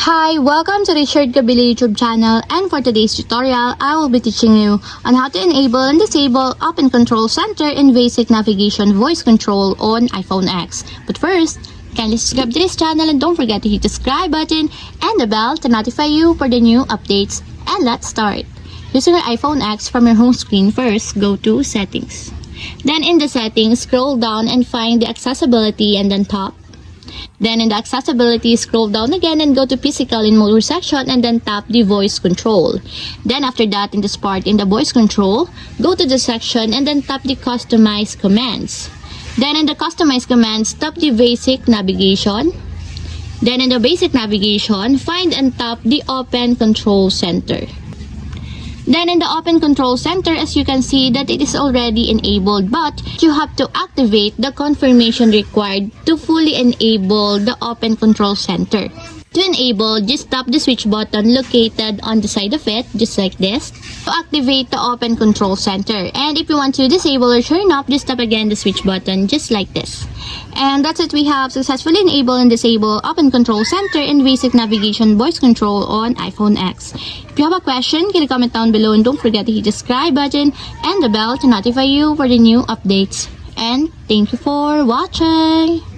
Hi, welcome to the Shared Kabili YouTube channel, and for today's tutorial, I will be teaching you on how to enable and disable Open Control Center in Basic Navigation Voice Control on iPhone X. But first, kindly subscribe to this channel and don't forget to hit the subscribe button and the bell to notify you for the new updates. And let's start. Using your iPhone X from your home screen, first go to Settings. Then in the settings, scroll down and find the accessibility and then tap. Then in the accessibility, scroll down again and go to physical in motor section and then tap the voice control. Then after that, in this part in the voice control, go to the section and then tap the customize commands. Then in the customize commands, tap the basic navigation. Then in the basic navigation, find and tap the open control center. Then in the Open Control Center, as you can see that it is already enabled, but you have to activate the confirmation required to fully enable the Open Control Center. To enable, just tap the switch button located on the side of it, just like this, to activate the Open Control Center. And if you want to disable or turn off, just tap again the switch button, just like this. And that's it, we have successfully enabled and disabled Open Control Center in Basic Navigation Voice Control on iPhone X. If you have a question, can you comment down below and don't forget to hit the subscribe button and the bell to notify you for the new updates. And thank you for watching!